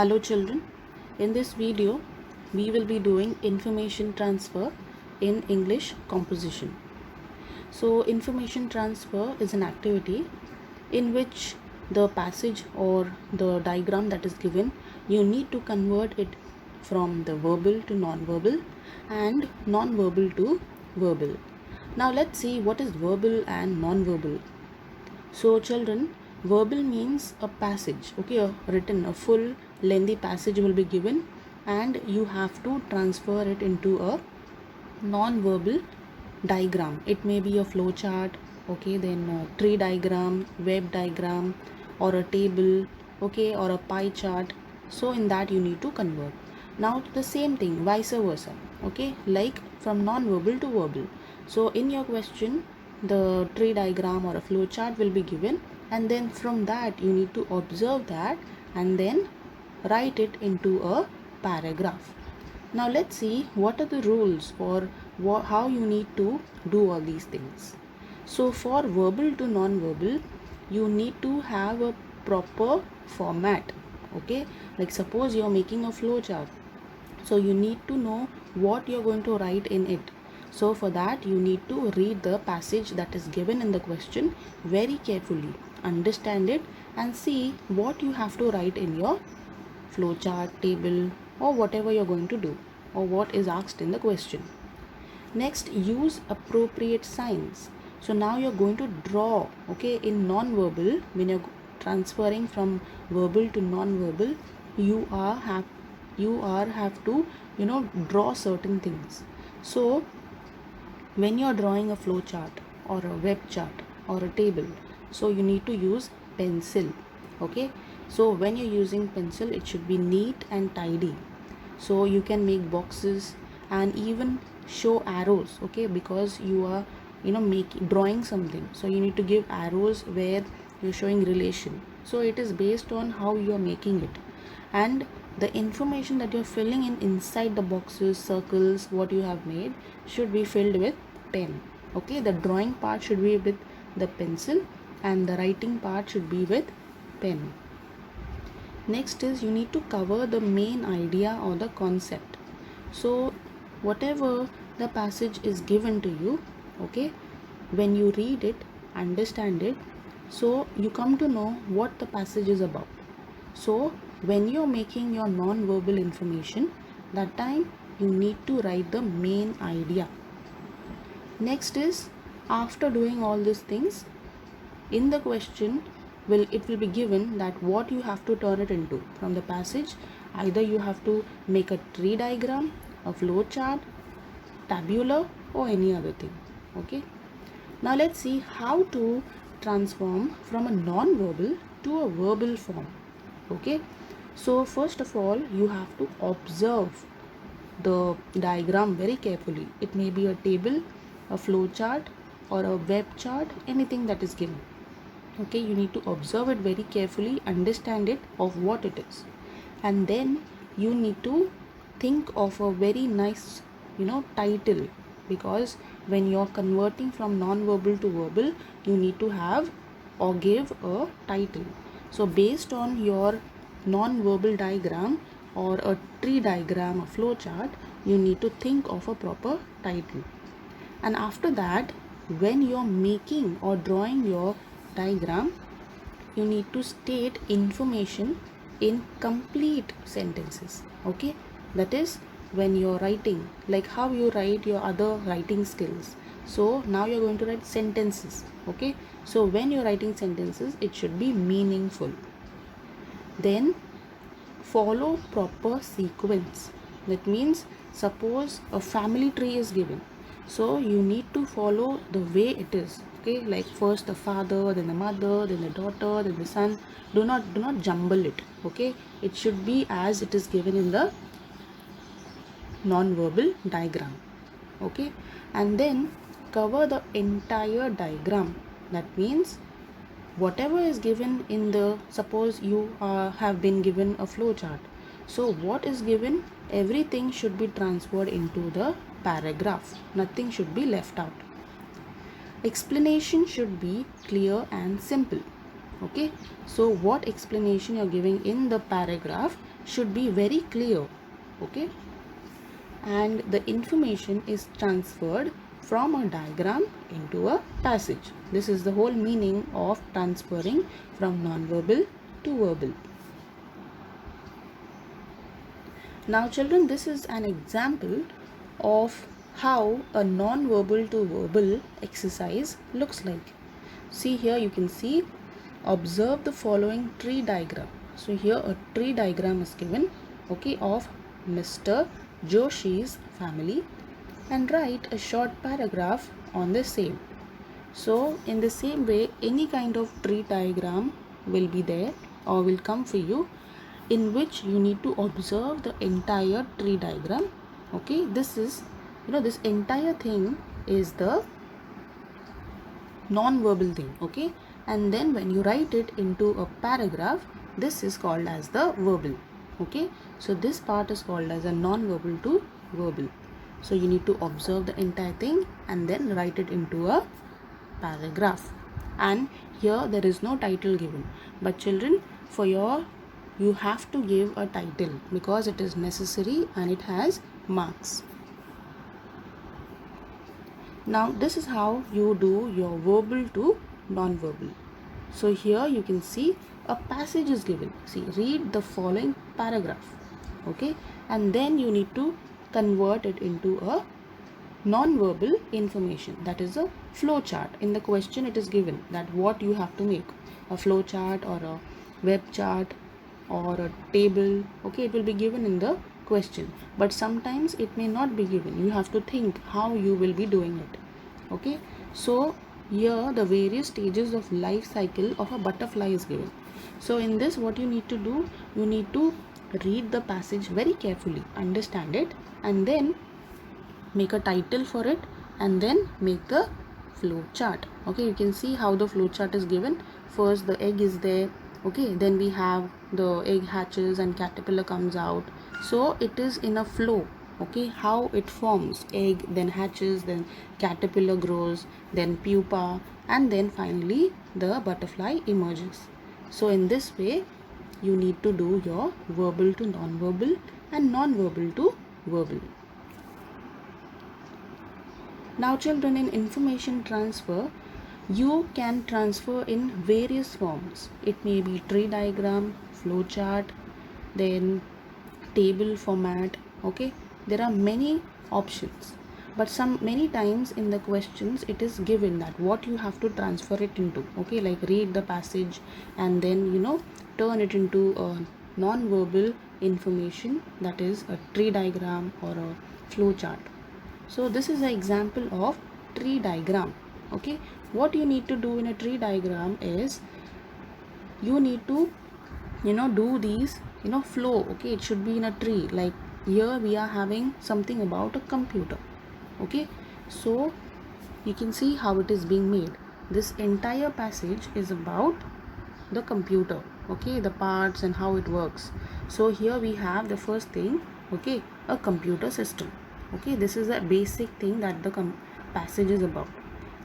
Hello children, in this video we will be doing information transfer in English composition. So information transfer is an activity in which the passage or the diagram that is given, you need to convert it from the verbal to non-verbal and non-verbal to verbal. Now let's see what is verbal and non-verbal. So children, verbal means a passage, okay, a full lengthy passage will be given and you have to transfer it into a non-verbal diagram. It may be a flow chart, okay, then a tree diagram, web diagram, or a table, okay, or a pie chart. So in that you need to convert. Now the same thing vice versa, okay, like from non-verbal to verbal. So in your question the tree diagram or a flow chart will be given, and then from that you need to observe that and then write it into a paragraph. Now let's see what are the rules for how you need to do all these things. So for verbal to non-verbal, you need to have a proper format, okay, like suppose you're making a flow chart, so you need to know what you're going to write in it. So for that you need to read the passage that is given in the question very carefully, understand it and see what you have to write in your flowchart, table, or whatever you're going to do or what is asked in the question. Next, use appropriate signs. So now you're going to draw, okay, in non-verbal, when you're transferring from verbal to non-verbal, you have to draw certain things. So when you're drawing a flow chart or a web chart or a table, so you need to use pencil, okay. So when you're using pencil, it should be neat and tidy, so you can make boxes and even show arrows, okay, because you are drawing something, so you need to give arrows where you're showing relation. So it is based on how you're making it, and the information that you're filling in inside the boxes, circles, what you have made should be filled with pen, okay. The drawing part should be with the pencil and the writing part should be with pen. Next is you need to cover the main idea or the concept. So whatever the passage is given to you, okay, when you read it, understand it, so you come to know what the passage is about. So when you're making your non-verbal information, that time you need to write the main idea. Next is, after doing all these things, in the question it will be given that what you have to turn it into from the passage. Either you have to make a tree diagram, a flow chart, tabular, or any other thing, okay. Now let's see how to transform from a non-verbal to a verbal form, okay. So first of all, you have to observe the diagram very carefully. It may be a table, a flow chart, or a web chart, anything that is given, okay. You need to observe it very carefully, understand it of what it is, and then you need to think of a very nice title, because when you're converting from non-verbal to verbal, you need to have or give a title. So based on your non-verbal diagram or a tree diagram, a flow chart, you need to think of a proper title. And after that, when you're making or drawing your diagram, you need to state information in complete sentences, okay. That is when you're writing, like how you write your other writing skills. So now you're going to write sentences, okay. So when you're writing sentences, it should be meaningful. Then follow proper sequence. That means suppose a family tree is given, so you need to follow the way it is, okay, like first the father, then the mother, then the daughter, then the son. Do not jumble it, okay. It should be as it is given in the non-verbal diagram, okay. And then cover the entire diagram. That means whatever is given in the, suppose you have been given a flow chart, so what is given, everything should be transferred into the paragraph, nothing should be left out. Explanation should be clear and simple, okay. So what explanation you're giving in the paragraph should be very clear, okay, and the information is transferred from a diagram into a passage. This is the whole meaning of transferring from non-verbal to verbal. Now children, this is an example of how a non-verbal to verbal exercise looks like. See here, you can see, observe the following tree diagram. So here a tree diagram is given, okay, of Mr. Joshi's family, and write a short paragraph on the same. So in the same way, any kind of tree diagram will be there or will come for you, in which you need to observe the entire tree diagram. Okay, this is, this entire thing is the non-verbal thing, okay, and then when you write it into a paragraph, this is called as the verbal, okay. So this part is called as a non-verbal to verbal. So you need to observe the entire thing and then write it into a paragraph. And here there is no title given, but children, for you have to give a title because it is necessary and it has marks. Now this is how you do your verbal to non-verbal. So here you can see a passage is given. See, read the following paragraph, okay, and then you need to convert it into a non-verbal information, that is a flow chart. In the question it is given that what you have to make, a flow chart or a web chart or a table, okay, it will be given in the question, but sometimes it may not be given. You have to think how you will be doing it, okay. So here the various stages of life cycle of a butterfly is given. So in this, what you need to do, you need to read the passage very carefully, understand it, and then make a title for it, and then make the flow chart. Okay, you can see how the flow chart is given. First the egg is there, okay, then we have the egg hatches and caterpillar comes out. So it is in a flow, okay, how it forms: egg, then hatches, then caterpillar grows, then pupa, and then finally the butterfly emerges. So in this way you need to do your verbal to non-verbal and non-verbal to verbal. Now children, in information transfer, you can transfer in various forms. It may be tree diagram, flow chart, then table format, okay. There are many options, but many times in the questions it is given that what you have to transfer it into, okay, like read the passage and then turn it into a non-verbal information, that is a tree diagram or a flow chart. So this is an example of tree diagram, okay. What you need to do in a tree diagram is you need to do these flow, okay. It should be in a tree. Like here we are having something about a computer, okay. So you can see how it is being made. This entire passage is about the computer, okay, the parts and how it works. So here we have the first thing, okay, a computer system, okay. This is a basic thing that the passage is about.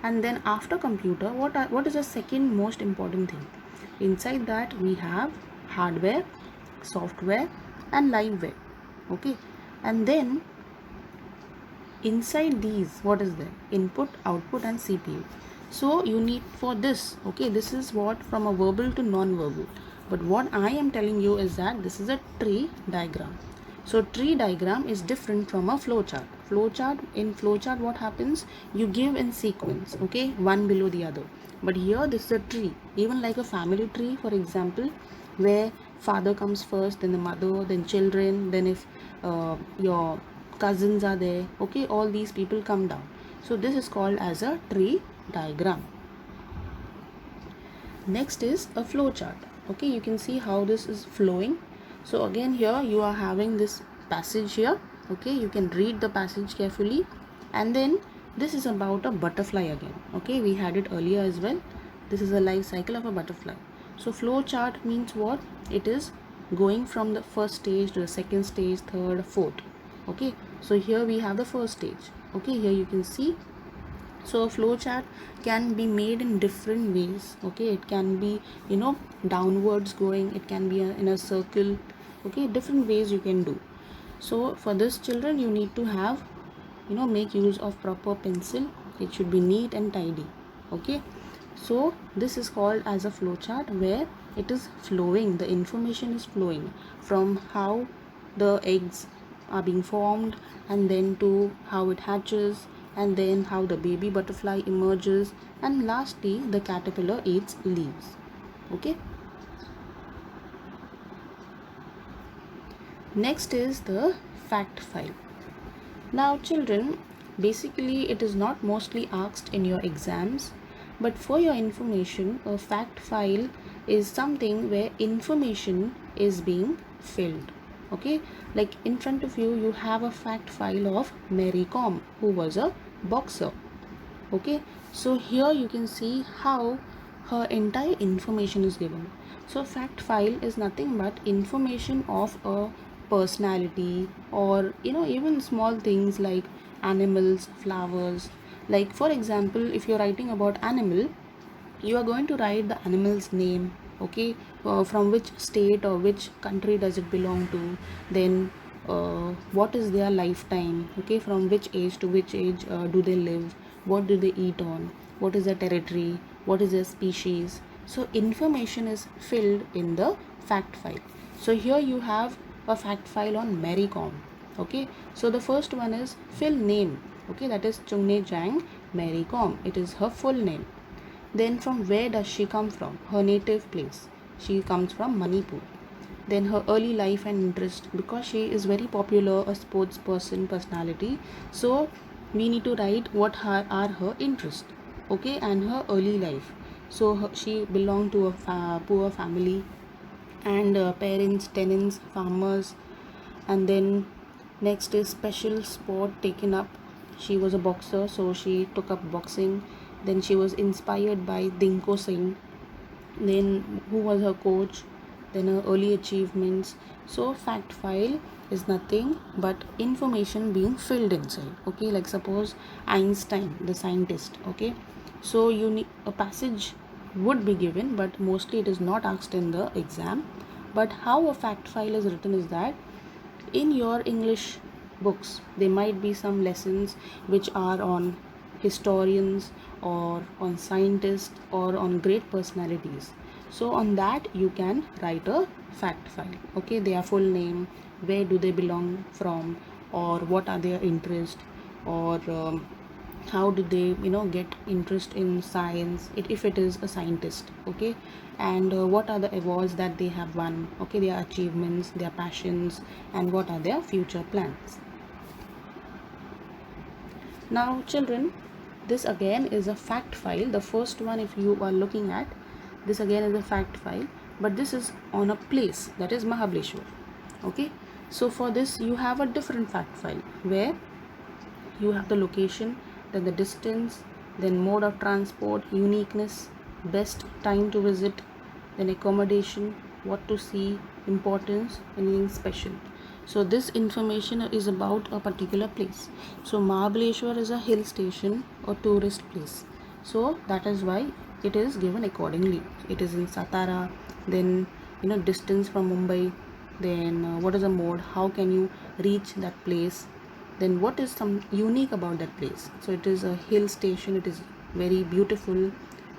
And then after computer, what is the second most important thing? Inside that we have hardware, software and liveware, okay. And then inside these, what is there? Input, output and CPU. So you need for this, okay, this is what from a verbal to non-verbal. But what I am telling you is that this is a tree diagram. So tree diagram is different from a flow chart. In flow chart what happens? You give in sequence, okay, one below the other. But here this is a tree, even like a family tree, for example, where father comes first, then the mother, then children, then if your cousins are there, okay, all these people come down. So this is called as a tree diagram. Next is a flow chart, okay. You can see how this is flowing. So again here you are having this passage here, okay. You can read the passage carefully, and then this is about a butterfly again, okay. We had it earlier as well. This is a life cycle of a butterfly. So flow chart means what? It is going from the first stage to the second stage, third, fourth, okay. So here we have the first stage, okay. Here you can see. So a flow chart can be made in different ways, okay. It can be downwards going, it can be in a circle, Okay, different ways you can do. So for this, children, you need to have, make use of proper pencil. It should be neat and tidy. Okay, so this is called as a flow chart, where it is flowing, the information is flowing from how the eggs are being formed, and then to how it hatches, and then how the baby butterfly emerges, and lastly the caterpillar eats leaves. Okay, next is the fact file. Now, children, basically it is not mostly asked in your exams, but for your information, a fact file is something where information is being filled. Okay, like in front of you, you have a fact file of Mary Kom, who was a boxer. Okay, so here you can see how her entire information is given. So fact file is nothing but information of a personality, or even small things like animals, flowers. Like for example, if you're writing about animal, you are going to write the animal's name. Okay, from which state or which country does it belong to, then what is their lifetime, okay, from which age to which age do they live, what do they eat on, what is their territory, what is their species. So information is filled in the fact file. So here you have a fact file on Mary Kom. Okay, so the first one is fill name. Okay, that is Chungne Jang Mary Kom. It is her full name. Then from where does she come from? Her native place. She comes from Manipur. Then her early life and interest, because she is very popular, a sports person, personality. So we need to write what are her interests, okay, and her early life. So she belonged to a poor family, and parents, tenants, farmers. And then next is special sport taken up. She was a boxer, so she took up boxing. Then she was inspired by Dinko Singh, then who was her coach, then her early achievements. So fact file is nothing but information being filled inside. Okay, like suppose Einstein, the scientist. Okay, so you need a passage would be given, but mostly it is not asked in the exam. But how a fact file is written is that in your English books there might be some lessons which are on historians, or on scientists, or on great personalities. So on that you can write a fact file. Okay, their full name, where do they belong from, or what are their interests, or how do they get interest in science, if it is a scientist. Okay, and what are the awards that they have won, okay, their achievements, their passions, and what are their future plans. Now children, this again is a fact file. The first one, if you are looking at this, again is a fact file, but this is on a place, that is Mahabaleshwar. Okay, so for this you have a different fact file, where you have the location, then the distance, then mode of transport, uniqueness, best time to visit, then accommodation, what to see, importance, anything special. So this information is about a particular place. So Mahabaleshwar is a hill station or tourist place, so that is why it is given accordingly. It is in Satara. Then distance from Mumbai, then what is the mode, how can you reach that place, then what is some unique about that place. So it is a hill station, it is very beautiful,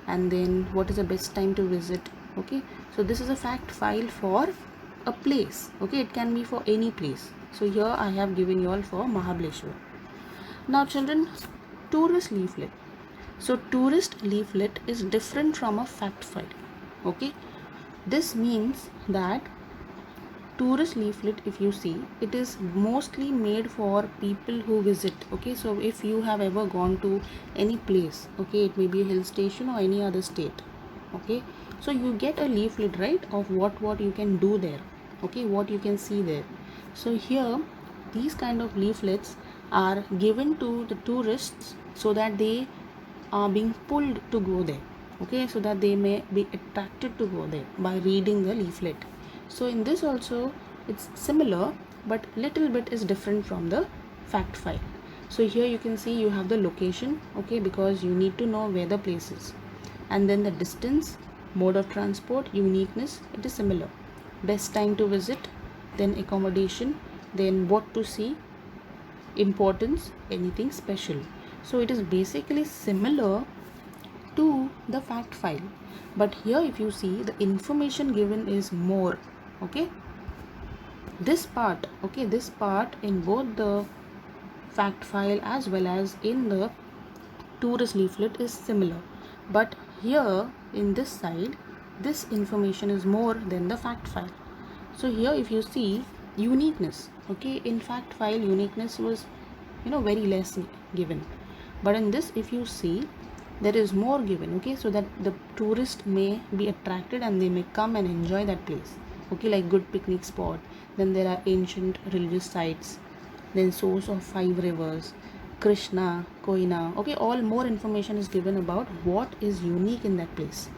and then what is the best time to visit. Okay, so this is a fact file for a place. Okay, it can be for any place. So here I have given you all for Mahabaleshwar. Now children, tourist leaflet. So tourist leaflet is different from a fact file. Okay, this means that tourist leaflet, if you see, it is mostly made for people who visit. Okay, so if you have ever gone to any place, okay, it may be a hill station or any other state. Okay, so you get a leaflet, right, of what you can do there. Okay, what you can see there. So here these kind of leaflets are given to the tourists so that they are being pulled to go there. Okay, so that they may be attracted to go there by reading the leaflet. So in this also it's similar, but little bit is different from the fact file. So here you can see you have the location, okay, because you need to know where the place is, and then the distance, mode of transport, uniqueness, it is similar, best time to visit, then accommodation, then what to see, importance, anything special. So it is basically similar to the fact file, but here if you see, the information given is more. Okay, this part, okay, this part in both the fact file as well as in the tourist leaflet is similar, but here in this side, this information is more than the fact file. So here if you see uniqueness, okay, in fact file uniqueness was very less given, but in this if you see, there is more given, okay, so that the tourist may be attracted and they may come and enjoy that place, okay, like good picnic spot, then there are ancient religious sites, then source of 5 rivers, Krishna, Koina, okay, all more information is given about what is unique in that place.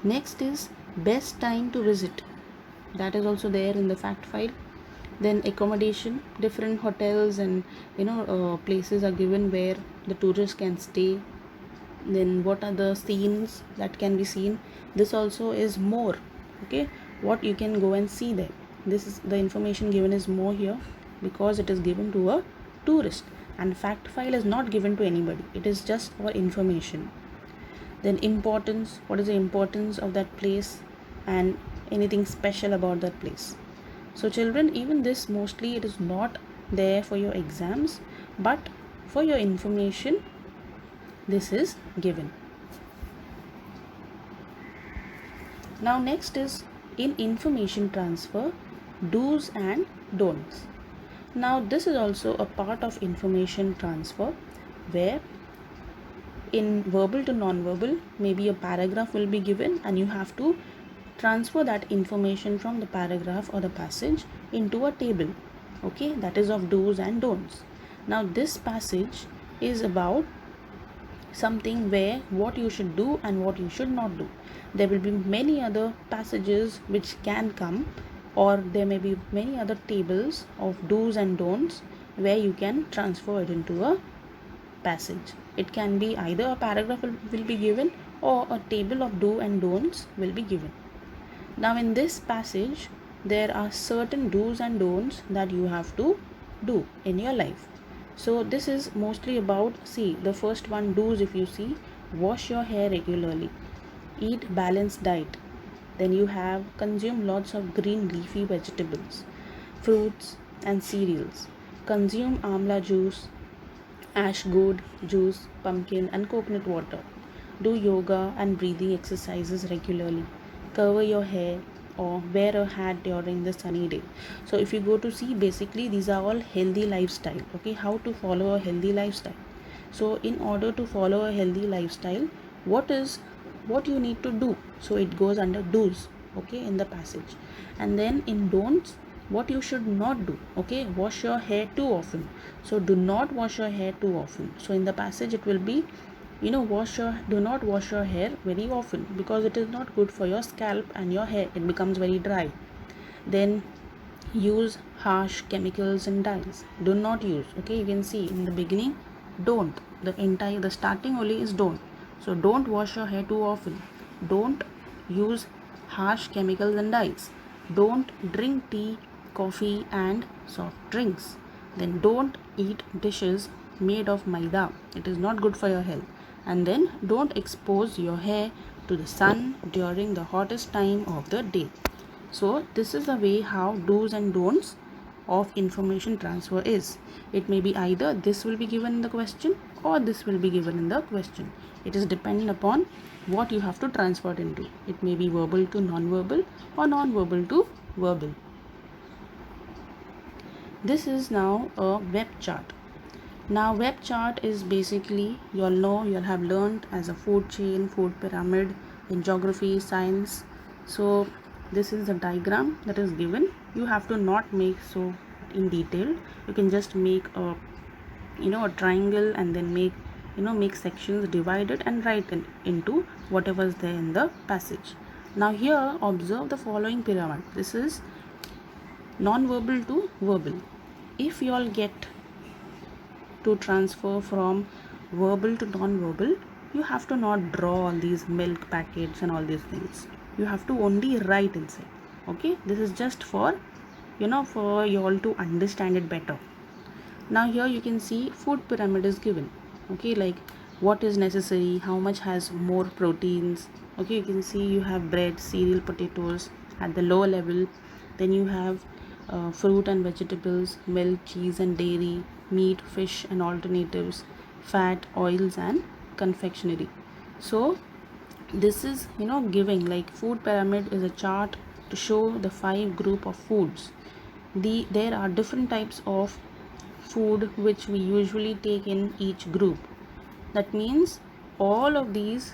Next is best time to visit, that is also there in the fact file. Then accommodation, different hotels and places are given where the tourists can stay. Then what are the scenes that can be seen, this also is more, okay, what you can go and see there. This is the information given is more here because it is given to a tourist, and fact file is not given to anybody, it is just for information. Then importance, what is the importance of that place and anything special about that place. So children, even this mostly it is not there for your exams, but for your information this is given. Now next is in information transfer, do's and don'ts. Now this is also a part of information transfer where in verbal to non-verbal, maybe a paragraph will be given and you have to transfer that information from the paragraph or the passage into a table, okay, that is of do's and don'ts. Now this passage is about something where what you should do and what you should not do. There will be many other passages which can come, or there may be many other tables of do's and don'ts where you can transfer it into a passage. It can be either a paragraph will be given or a table of do and don'ts will be given. Now in this passage there are certain do's and don'ts that you have to do in your life. So this is mostly about, see, the first one, do's, if you see, wash your hair regularly, eat balanced diet, then you have consume lots of green leafy vegetables, fruits and cereals, consume amla juice, ash good juice, pumpkin and coconut water, do yoga and breathing exercises regularly, cover your hair or wear a hat during the sunny day. So if you go to see, basically these are all healthy lifestyle, okay, how to follow a healthy lifestyle. So in order to follow a healthy lifestyle, what you need to do, so it goes under do's, okay, in the passage. And then in don'ts, what you should not do, okay, wash your hair too often, so do not wash your hair too often. So in the passage it will be, do not wash your hair very often because it is not good for your scalp and your hair, it becomes very dry. Then use harsh chemicals and dyes, do not use, okay, you can see in the beginning don't, the starting only is don't. So don't wash your hair too often, don't use harsh chemicals and dyes, don't drink tea, coffee and soft drinks, then don't eat dishes made of maida, it is not good for your health, and then don't expose your hair to the sun during the hottest time of the day. So this is the way how do's and don'ts of information transfer is. It may be either this will be given in the question or this will be given in the question. It is dependent upon what you have to transfer it into. It may be verbal to non-verbal or non-verbal to verbal. This is now a web chart. Now web chart is basically, you'll have learned as a food chain, food pyramid in geography, science. So this is the diagram that is given. You have to not make so in detail. You can just make a triangle and then make sections, divide it and write into whatever is there in the passage. Now here observe the following pyramid. This is non-verbal to verbal. If you all get to transfer from verbal to non-verbal, you have to not draw all these milk packets and all these things. You have to only write inside, okay. This is just for for you all to understand it better. Now here you can see food pyramid is given. Okay, like what is necessary, how much has more proteins. Okay, you can see you have bread, cereal, potatoes at the lower level. Then you have fruit and vegetables, milk, cheese and dairy, meat, fish and alternatives, fat, oils and confectionery. So this is giving, like, food pyramid is a chart to show the 5 group of foods. There are different types of food which we usually take in each group. That means all of these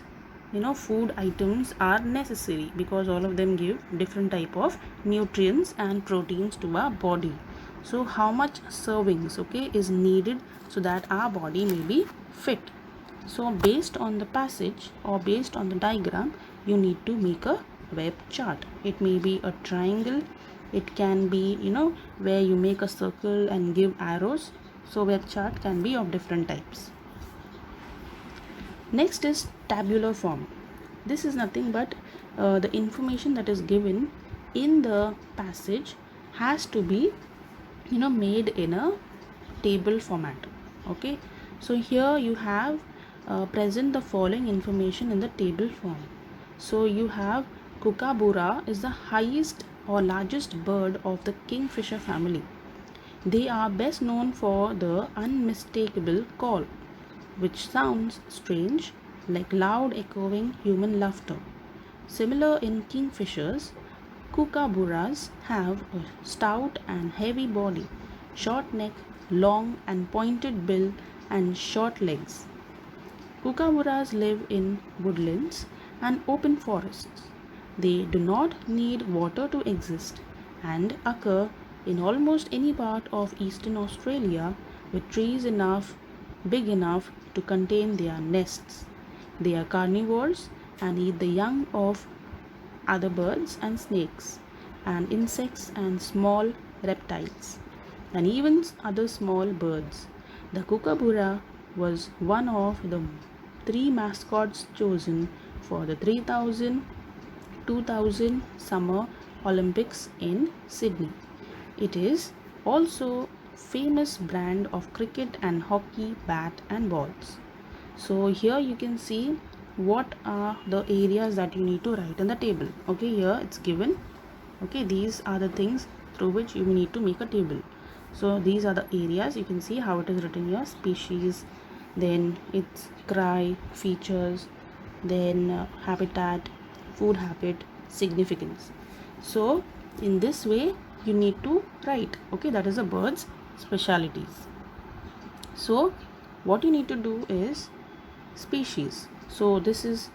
food items are necessary because all of them give different type of nutrients and proteins to our body. So how much servings, okay, is needed so that our body may be fit. So based on the passage or based on the diagram, you need to make a web chart. It may be a triangle, it can be where you make a circle and give arrows. So web chart can be of different types. Next is tabular form. This is nothing but the information that is given in the passage has to be made in a table format. Okay, so here you have present the following information in the table form. So you have kookaburra is the highest or largest bird of the kingfisher family. They are best known for the unmistakable call, which sounds strange, like loud echoing human laughter. Similar in kingfishers, kookaburras have a stout and heavy body, short neck, long and pointed bill, and short legs. Kookaburras live in woodlands and open forests. They do not need water to exist and occur in almost any part of eastern Australia with trees big enough to contain their nests. They are carnivores and eat the young of other birds and snakes and insects and small reptiles and even other small birds. The kookaburra was one of the 3 mascots chosen for the 2000 Summer Olympics in Sydney. It is also famous brand of cricket and hockey bat and balls. So here you can see what are the areas that you need to write in the table. Okay, here it's given. Okay, these are the things through which you need to make a table. So these are the areas. You can see how it is written here: species, then its cry, features, then habitat, food habit, significance. So in this way you need to write. Okay, that is a bird's specialities. So what you need to do is species. So this is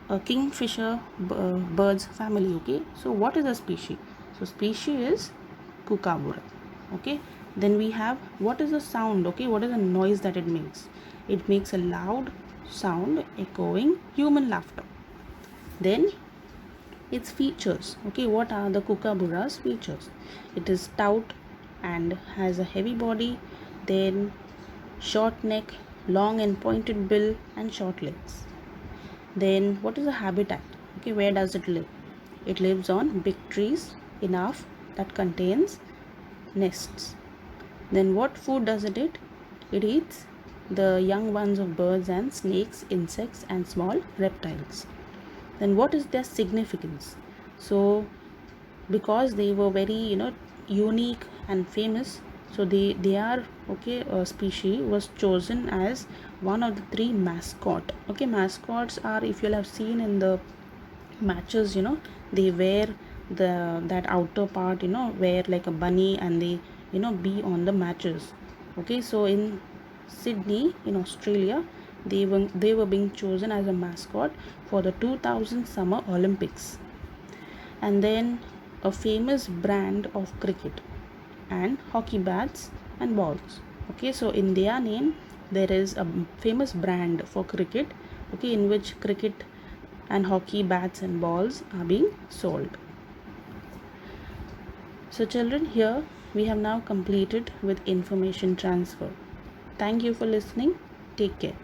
a kingfisher birds family. Okay, so what is a species? So species is kookaburra. Okay, then we have what is the sound. Okay, what is the noise that it makes? It makes a loud sound echoing human laughter. Then its features. Okay, what are the kookaburra's features? It is stout and has a heavy body, then short neck, long and pointed bill, and short legs. Then what is the habitat? Okay, where does it live? It lives on big trees enough that contains nests. Then what food does it eat? It eats the young ones of birds and snakes, insects and small reptiles. Then what is their significance? So because they were very unique and famous, so they are a species was chosen as one of the 3 mascot. Okay, mascots are, if you'll have seen in the matches, they wear that outer part, wear like a bunny, and they be on the matches. Okay, so in Sydney in Australia, they were being chosen as a mascot for the 2000 Summer Olympics. And then a famous brand of cricket and hockey bats and balls. Okay, so in their name there is a famous brand for cricket, okay, in which cricket and hockey bats and balls are being sold. So children, here we have now completed with information transfer. Thank you for listening. Take care.